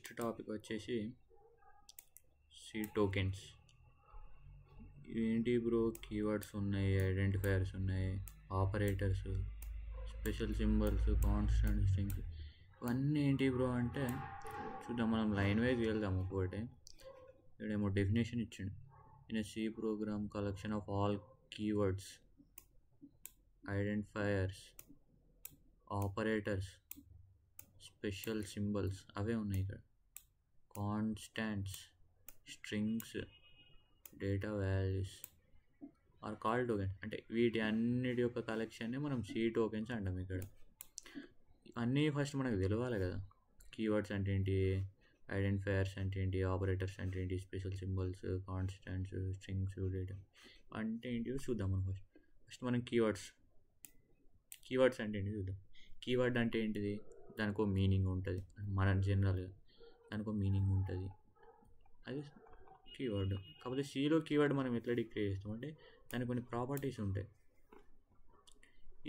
Next topic వచ్చేసి C tokens. ఏంటి bro, keywords ఉన్నాయి, ఐడెంటిఫైయర్స్ ఉన్నాయి, operators, special symbols, constant strings, ఇవన్నీ ఏంటి బ్రో అంటే చూద్దాం. మనం లైన్ వైజ్ వెళ్దాం. ఒక్కొక్కటి ఇక్కడేమో డెఫినేషన్ ఇచ్చిండు. In C program collection of all keywords, identifiers, operators, special symbols అవే ఉన్నాయి ఇక్కడ. Constants, strings, data values are call token. అంటే వీటి అన్నిటి యొక్క కలెక్షన్ని మనం సి టోకెన్స్ అంటాం. ఇక్కడ అన్నీ ఫస్ట్ మనకు తెలియాలి కదా. కీవర్డ్స్ అంటే ఏంటి, ఐడెంటిఫైయర్స్ అంటే ఏంటి, ఆపరేటర్స్ అంటే ఏంటి, special symbols, constants, strings, data అంటే ఏంటి చూద్దాం. మనం ఫస్ట్ మనం కీవర్డ్స్ అంటే ఏంటి చూద్దాం. కీవర్డ్ అంటే ఏంటిది, దానికి ఒక మీనింగ్ ఉంటుంది. మన జనరల్గా దానికి ఒక మీనింగ్ ఉంటుంది, అది కీవర్డ్. కాకపోతే సిలో కీవర్డ్ మనం ఎట్లా డిక్లేర్ చేస్తాం అంటే దానికి కొన్ని ప్రాపర్టీస్ ఉంటాయి.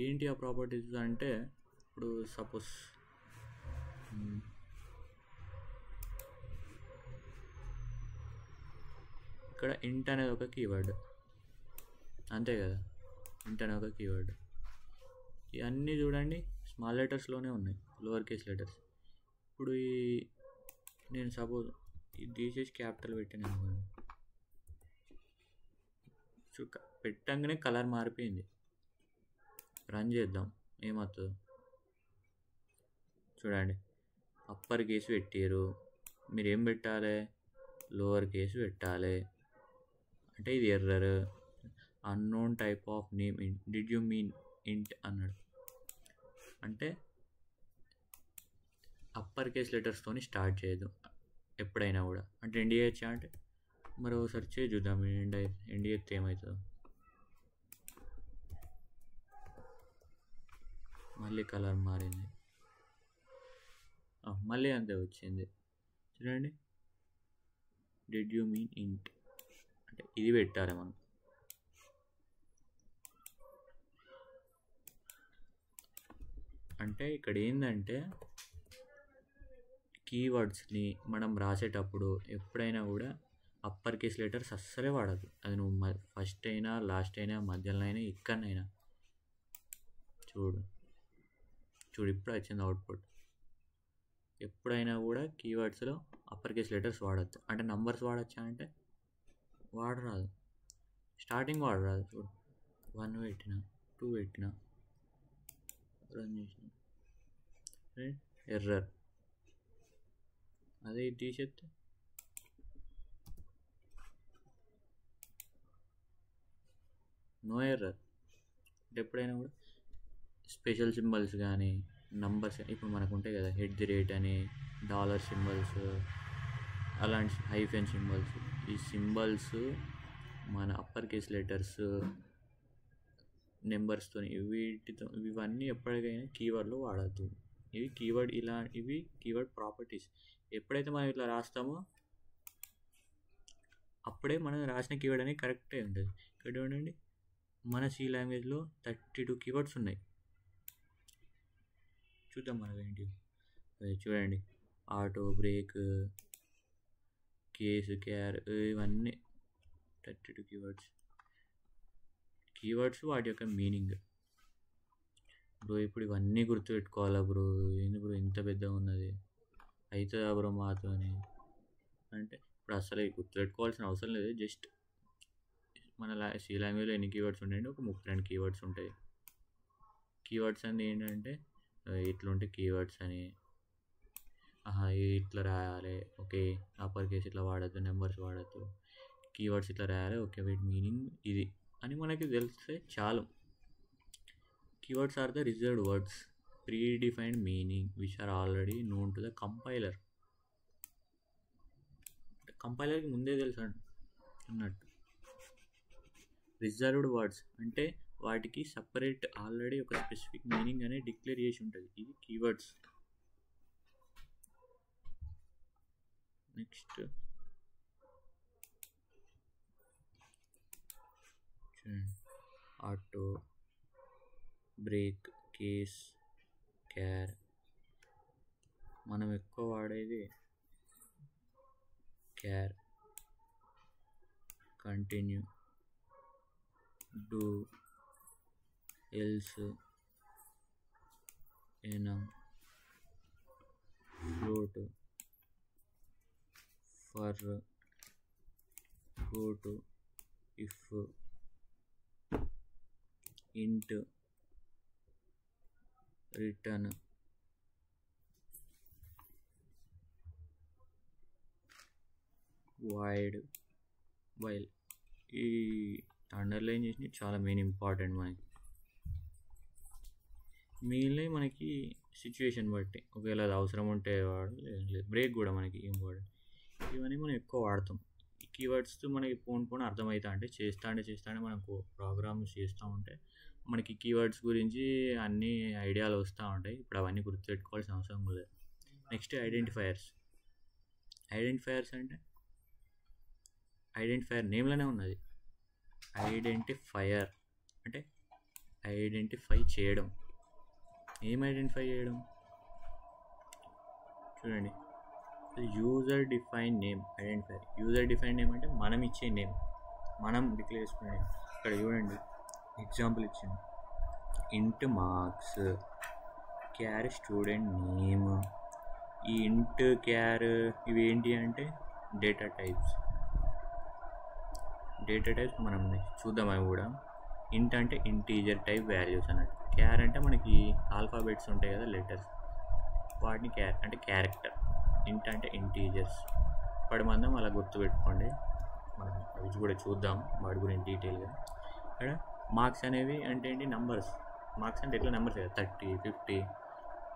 ఏంటి ఆ ప్రాపర్టీస్ అంటే, ఇప్పుడు సపోజ్ ఇక్కడ ఇంట్ అనేది ఒక కీవర్డ్, అంతే కదా. ఇంట్ అనేది ఒక కీవర్డ్. ఇవన్నీ చూడండి స్మాల్ లెటర్స్లోనే ఉన్నాయి, లోవర్ కేస్ లెటర్స్. ఇప్పుడు నేను సపోజ్ ఇది తీసేసి క్యాపిటల్ పెట్టాను అనుకోండి, పెట్టంగానే కలర్ మారిపోయింది. రన్ చేద్దాం ఏమవుతుందో చూడండి. అప్పర్ కేసు పెట్టారు, మీరు ఏం పెట్టాలి, లోవర్ కేసు పెట్టాలి. అంటే ఇది error. Unknown type of name ఇంట్, డిడ్ యూ మీన్ ఇంట్ అన్నాడు. అంటే అప్పర్ కేస్ లెటర్స్తోని స్టార్ట్ చేయదు ఎప్పుడైనా కూడా. అంటే ఎండ్ చేయొచ్చా అంటే మరి సెర్చ్ చేసి చూద్దాం. ఎండ్ చేస్తే ఏమవుతుందో. మళ్ళీ కలర్ మారింది, మళ్ళీ అంతే వచ్చింది. చూడండి, డిడ్ యూ మీన్ ఇంట్ అంటే ఇది పెట్టాలి మనం. అంటే ఇక్కడ ఏంటంటే కీవర్డ్స్ని మనం రాసేటప్పుడు ఎప్పుడైనా కూడా అప్పర్ కేస్ లెటర్స్ అస్సలే వాడద్దు. అది నువ్వు ఫస్ట్ అయినా, లాస్ట్ అయినా, మధ్యలో అయినా, ఇక్కడనైనా. చూడు ఇప్పుడు వచ్చింది అవుట్పుట్. ఎప్పుడైనా కూడా కీవర్డ్స్లో అప్పర్ కేస్ లెటర్స్ వాడద్దు. అంటే నంబర్స్ వాడచ్చా అంటే వాడరాదు, స్టార్టింగ్ వాడరాదు. చూడు 1 పెట్టిన, 2 పెట్టిన, రన్ చేసిన, ఎర్రర్. అదే ఇది తీసేస్తే నో ఎర్రర్. అంటే ఎప్పుడైనా కూడా స్పెషల్ సింబల్స్ కానీ, నంబర్స్ ఇప్పుడు మనకు ఉంటాయి కదా, @ అని, డాలర్ సింబల్స్, అలాంటి హైఫెన్ సింబల్స్. ఈ సింబల్స్ మన అప్పర్ కేస్ లెటర్స్, నెంబర్స్తో, వీటితో, ఇవన్నీ ఎప్పటికైనా కీవర్డ్లో వాడద్దు. ఇవి కీవర్డ్, ఇవి కీవర్డ్ ప్రాపర్టీస్. ఎప్పుడైతే మనం ఇట్లా రాస్తామో అప్పుడే మనం రాసిన కీవర్డ్ అనేది కరెక్టే ఉంటుంది. ఇక్కడ చూడండి, మన సి లాంగ్వేజ్లో 32 కీవర్డ్స్ ఉన్నాయి. చూద్దాం మనకు ఏంటి. చూడండి, ఆటో, బ్రేక్, కేసు, క్యార్, ఇవన్నీ 32 కీవర్డ్స్, వాటి యొక్క మీనింగ్. బ్రో ఇప్పుడు ఇవన్నీ గుర్తుపెట్టుకోవాలా బ్రో, ఏంది బ్రో ఇంత పెద్దగా ఉన్నది, అవుతుందా బ్రో మాతో అని అంటే ఇప్పుడు అసలు గుర్తుపెట్టుకోవాల్సిన అవసరం లేదు. జస్ట్ మన సి లాంగ్వేజ్లో ఎన్ని కీవర్డ్స్ ఉంటాయంటే ఒక 32 కీవర్డ్స్ ఉంటాయి. కీవర్డ్స్ అనేది ఏంటంటే ఇట్లుంటే కీవర్డ్స్ అని, ఇట్లా రాయాలి, ఓకే, అప్పర్ కేసు ఇట్లా వాడద్దు, నెంబర్స్ వాడద్దు, కీవర్డ్స్ ఇట్లా రాయాలి, ఓకే, వీటి మీనింగ్ ఇది అని మనకి తెలిస్తే చాలు. Keywords are the reserved words, predefined meaning which are already known to the compiler. కంపైలర్కి ముందే తెలుసు అన్నట్టు. రిజర్వ్డ్ వర్డ్స్ అంటే వాటికి సపరేట్ ఆల్రెడీ ఒక స్పెసిఫిక్ మీనింగ్ అనేది డిక్లేర్ చేసి ఉంటుంది. ఇది keywords. Next auto, break, case, char. మనం ఎక్కువ వాడేది care, continue, do, else, enum, float, for, go to, if, int, return, void, while. ఈ అండర్లైన్ చేసి చాలా మెయిన్ ఇంపార్టెంట్ మనకి. మెయిన్లీ మనకి సిచ్యువేషన్ బట్టి ఒకవేళ అది అవసరం ఉంటే వాడు, బ్రేక్ కూడా మనకి ఇంపార్టెంట్. ఇవన్నీ మనం ఎక్కువ వాడతాం. ఈ కీవర్డ్స్ మనకి పోను అర్థమవుతా అంటే చేస్తా మనకు ప్రోగ్రామ్స్ చేస్తూ ఉంటే మనకి కీవర్డ్స్ గురించి అన్ని ఐడియాలు వస్తూ ఉంటాయి. ఇప్పుడు అవన్నీ గుర్తుపెట్టుకోవాల్సిన అవసరం లేదు. Next identifiers. ఐడెంటిఫైయర్స్ అంటే ఐడెంటిఫైయర్ నేమ్లోనే ఉన్నది. ఐడెంటిఫైయర్ అంటే ఐడెంటిఫై చేయడం. ఏం ఐడెంటిఫై చేయడం? చూడండి, user define name identifier. User define name అంటే మనం ఇచ్చే నేమ్, మనం డిక్లేర్ చేసుకునే నేమ్. ఇక్కడ చూడండి ఎగ్జాంపుల్ ఇచ్చింది, ఇంట్ మార్క్స్ క్యార్ స్టూడెంట్ నేమ్. ఈ ఇంట్ క్యార్ ఇవి ఏంటి అంటే డేటా టైప్స్. డేటా టైప్స్ మనం చూద్దాం. అవి కూడా ఇంట్ అంటే ఇంటీజర్ టైప్ వాల్యూస్ అన్నట్టు. క్యార్ అంటే మనకి ఆల్ఫాబెట్స్ ఉంటాయి కదా, లెటర్స్, వాటిని క్యార్ అంటే క్యారెక్టర్. ఇంట్ అంటే ఇంటీజర్స్. వాటి మందం అలా గుర్తుపెట్టుకోండి. మనం అవి కూడా చూద్దాం వాటి గురించి డీటెయిల్గా. ఇక్కడ మార్క్స్ అనేవి అంటే ఏంటి? నంబర్స్. మార్క్స్ అంటే ఎట్లా నెంబర్స్ కదా, 30, 50,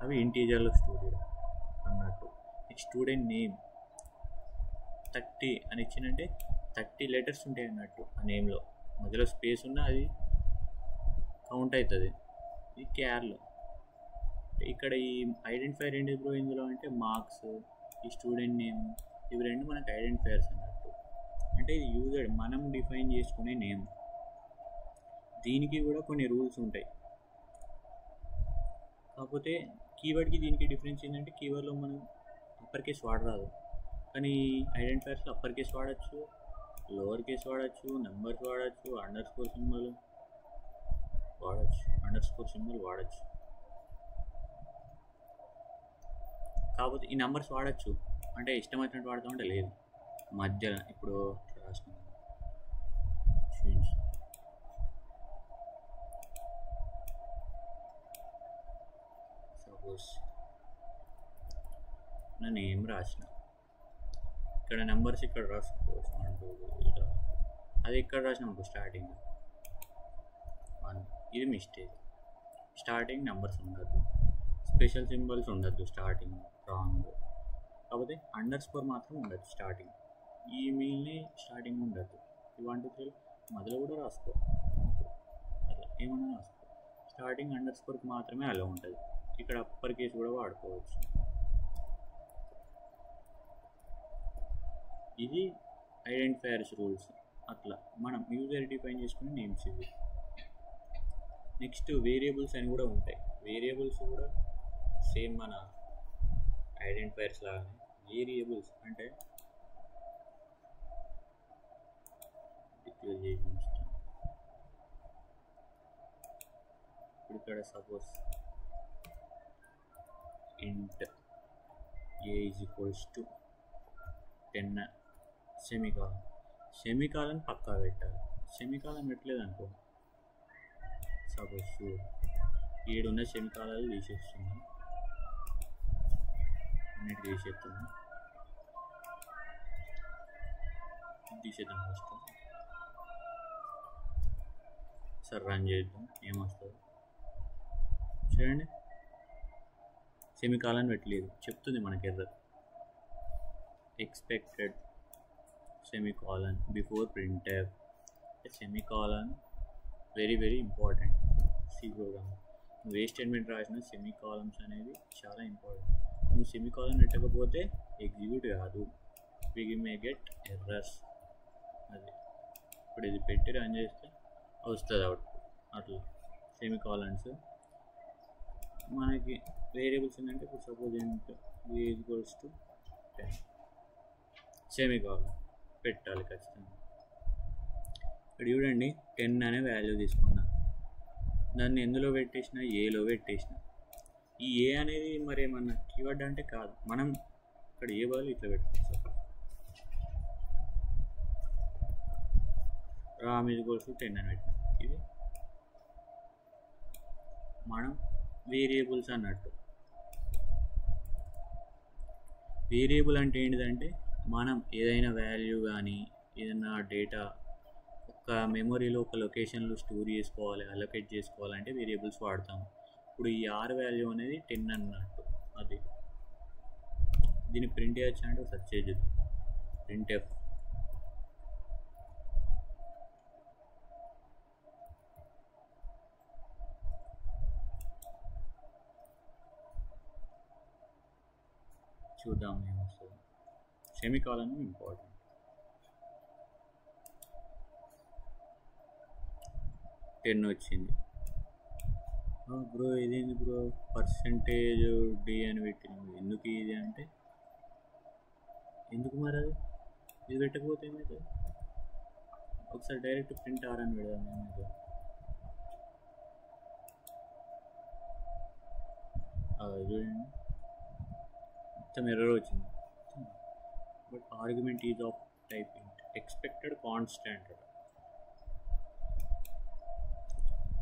అవి ఇంటీజర్లో స్టోర్ అన్నట్టు. స్టూడెంట్ నేమ్ 30 అని ఇచ్చిందంటే 30 లెటర్స్ ఉంటాయి అన్నట్టు ఆ నేమ్లో. మధ్యలో స్పేస్ ఉన్నా అది కౌంట్ అవుతుంది. ఇది క్యార్లో. ఇక్కడ ఈ ఐడెంటిఫైర్ ఏంటి బ్రో ఇందులో అంటే మార్క్స్, ఈ స్టూడెంట్ నేమ్, ఇవి రెండు మనకు ఐడెంటిఫైర్స్ అన్నట్టు. అంటే ఇది యూజర్ మనం డిఫైన్ చేసుకునే నేమ్. దీనికి కూడా కొన్ని రూల్స్ ఉంటాయి. కాకపోతే కీవర్డ్కి దీనికి డిఫరెన్స్ ఏంటంటే కీవర్డ్లో మనం అప్పర్ కేస్ వాడరాదు, కానీ ఐడెంటిఫైర్స్లో అప్పర్ కేస్ వాడచ్చు, లోవర్ కేస్ వాడచ్చు, నెంబర్స్ వాడచ్చు, అండర్ స్కోర్ సింబల్ వాడచ్చు. కాకపోతే ఈ నెంబర్స్ వాడచ్చు అంటే ఇష్టం వచ్చినట్టు వాడతామంటే లేదు. మధ్యలో ఇప్పుడు రాసిన సపోజ్ నా నేమ్ రాసిన, ఇక్కడ నెంబర్స్ ఇక్కడ రాసుకోవచ్చు. 1 2 3 అది ఇక్కడ రాసిన అనుకో స్టార్టింగ్ 1. ఇది మిస్టేక్. స్టార్టింగ్ నెంబర్స్ ఉండద్దు, స్పెషల్ సింబల్స్ ఉండద్దు స్టార్టింగ్, రాంగ్. కాకపోతే అండర్ స్కోర్ మాత్రం ఉండదు స్టార్టింగ్. ఈ మెయిల్ని స్టార్టింగ్ ఉండద్దు. ఈ 1 2 3 మధ్యలో కూడా రాసుకో, అట్లా ఏమన్నా రాసుకో. స్టార్టింగ్ అండర్ స్కోర్కి మాత్రమే అలా ఉంటుంది. ఇక్కడ అప్పర్ కేస్ కూడా వాడుకోవచ్చు. ఇది ఐడెంటిఫైయర్స్ రూల్స్. అట్లా మనం యూజర్ డిఫైన్ చేసుకునే నేమ్స్ ఇవి. నెక్స్ట్ వేరియబుల్స్ అని కూడా ఉంటాయి. వేరియబుల్స్ కూడా సేమ్ మన ఐడెంటిఫైర్స్ లాగానే. వేరియబుల్స్ అంటే డిక్లేర్ చేసి ఉంచుతాం. ఇప్పుడు ఇక్కడ సపోజ్ ఇంట్ ఏ ఈజ్ ఈక్వల్స్ టు 10 సెమీకాలన్ పక్కా పెట్టాలి. సెమీకాలన్ పెట్టలేదు అనుకో, సపోజ్ 7 ఉన్న సెమీకాలాలు తీసేస్తున్నాం, అన్నిటి తీసేద్దాం ఫస్ట్. సార్ రన్ చేద్దాం ఏమొస్తుంది చూడండి. సెమీకాలన్ పెట్టలేదు చెప్తుంది మనకి error. Expected semicolon before printf. Semicolon very very important. C program నువ్వు ఏ స్టేట్మెంట్ రాసిన సెమీకాలన్స్ అనేది చాలా ఇంపార్టెంట్. నువ్వు సెమీకాలన్ పెట్టకపోతే ఎగ్జిక్యూట్ కాదు, వి మే గెట్ ఎర్రర్స్. అది ఇప్పుడు ఇది పెట్టి రన్ చేస్తే వస్తుంది అవుట్. అట్లా సెమీకాలన్స్ మనకి వేరియబుల్స్ ఏంటంటే ఇప్పుడు సపోజ్ ఏంటంటే ఏ ఈక్వల్స్ టు 10 సెమీకోలన్ పెట్టాలి ఖచ్చితంగా. ఇక్కడ చూడండి 10 అనే వాల్యూ తీసుకున్నా, దాన్ని ఎందులో పెట్టేసిన, ఏలో పెట్టేసిన. ఈ ఏ అనేది మరి ఏమన్నా కీవర్డ్ అంటే కాదు, మనం ఇక్కడ ఏ వాళ్ళు ఇట్లా పెట్టుకోవచ్చు. రామ్ ఈజ్ ఈక్వల్స్ టు 10 అని పెట్టిన. ఇది మనం వేరియబుల్స్ అన్నట్టు. వేరియబుల్ అంటే ఏంటిదంటే మనం ఏదైనా వాల్యూ కానీ ఏదైనా డేటా ఒక మెమొరీలో ఒక లొకేషన్లో స్టోర్ చేసుకోవాలి, అలొకేట్ చేసుకోవాలంటే వేరియబుల్స్ వాడతాము. ఇప్పుడు ఈ ఆర్ వాల్యూ అనేది 10 అన్నట్టు. అది దీన్ని ప్రింట్ చేయొచ్చు అంటే సెర్చ్ చేయొచ్చు, ప్రింట్ ఎఫ్. చూద్దాం ఏమొస్తుంది. Semicolon important. టెన్ వచ్చింది. బ్రో ఇదేంది బ్రో పర్సంటేజ్ డి అని పెట్టినాము, ఎందుకు ఇది అంటే ఎందుకు మరి అది ఇది పెట్టకపోతే ఏమవుతుంది? ఒకసారి డైరెక్ట్ ప్రింట్ ఆర్ అని పెడదాం. ఏమవుతుంది? చూడండి మొత్తం ఎర్రర్ వచ్చింది. But argument is of type ఇంట్ ఎక్స్పెక్టెడ్ కాన్స్టాంట్.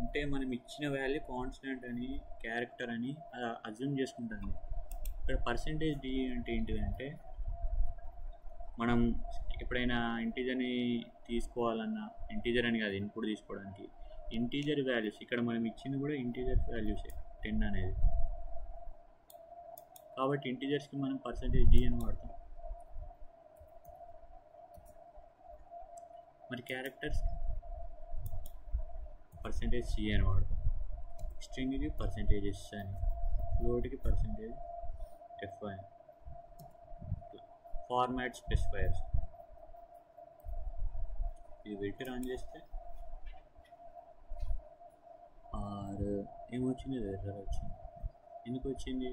అంటే మనం ఇచ్చిన వాల్యూ కాన్స్టాంట్ అని క్యారెక్టర్ అని అజ్యూమ్ చేసుకుంటుంది. ఇక్కడ పర్సంటేజ్ డి అంటే ఏంటిదంటే మనం ఎప్పుడైనా ఇంటీజర్ని తీసుకోవాలన్నా, ఇంటీజర్ అని కాదు ఇన్పుట్ తీసుకోవడానికి, ఇంటీజర్ వాల్యూస్ ఇక్కడ మనం ఇచ్చింది కూడా ఇంటీజర్ వాల్యూసే 10 అనేది. కాబట్టి ఇంటీజర్స్కి మనం పర్సంటేజ్ డి అని వాడతాం. మరి క్యారెక్టర్స్ పర్సంటేజ్ సి అని వాడతాం. స్ట్రింగ్కి పర్సంటేజ్ ఎస్ అని, ఫ్లోట్కి పర్సంటేజ్ ఎఫ్ అని. ఫార్మాట్ స్పెసిఫైయర్స్ ఇది పెట్టి రన్ చేస్తే ఆర్ ఏమొచ్చింది? ఎర్రర్ వచ్చింది. ఎందుకు వచ్చింది?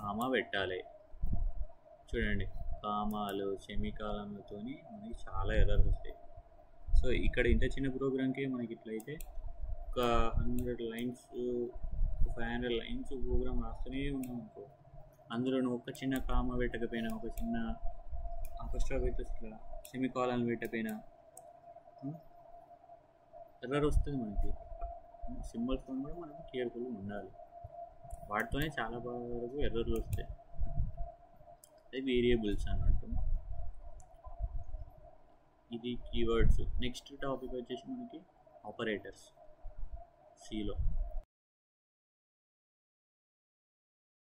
కామా పెట్టాలి. చూడండి కామాలు సెమీకాలంలతో మనకి చాలా ఎర్రర్స్ వస్తాయి. సో ఇక్కడ ఇంత చిన్న ప్రోగ్రామ్కి మనకి ఇట్లయితే ఒక 100 లైన్స్ 500 లైన్స్ ప్రోగ్రామ్ రాస్తూనే ఉన్నాం అనుకో, అందులో ఒక చిన్న కామా పెట్టకపోయినా, ఒక చిన్న అపోస్ట్రోఫ్ అయితే ఇట్లా సెమీకాలన్ పెట్టకపోయినా ఎర్రర్ వస్తుంది మనకి. సింబల్స్తో కూడా మనం కేర్ఫుల్గా ఉండాలి, వాటితోనే చాలా వరకు ఎర్రర్లు వస్తాయి. అది వేరియబుల్స్ అన్నట్టు. ఇది కీవర్డ్స్. నెక్స్ట్ టాపిక్ వచ్చేసి మనకి ఆపరేటర్స్ సిలో.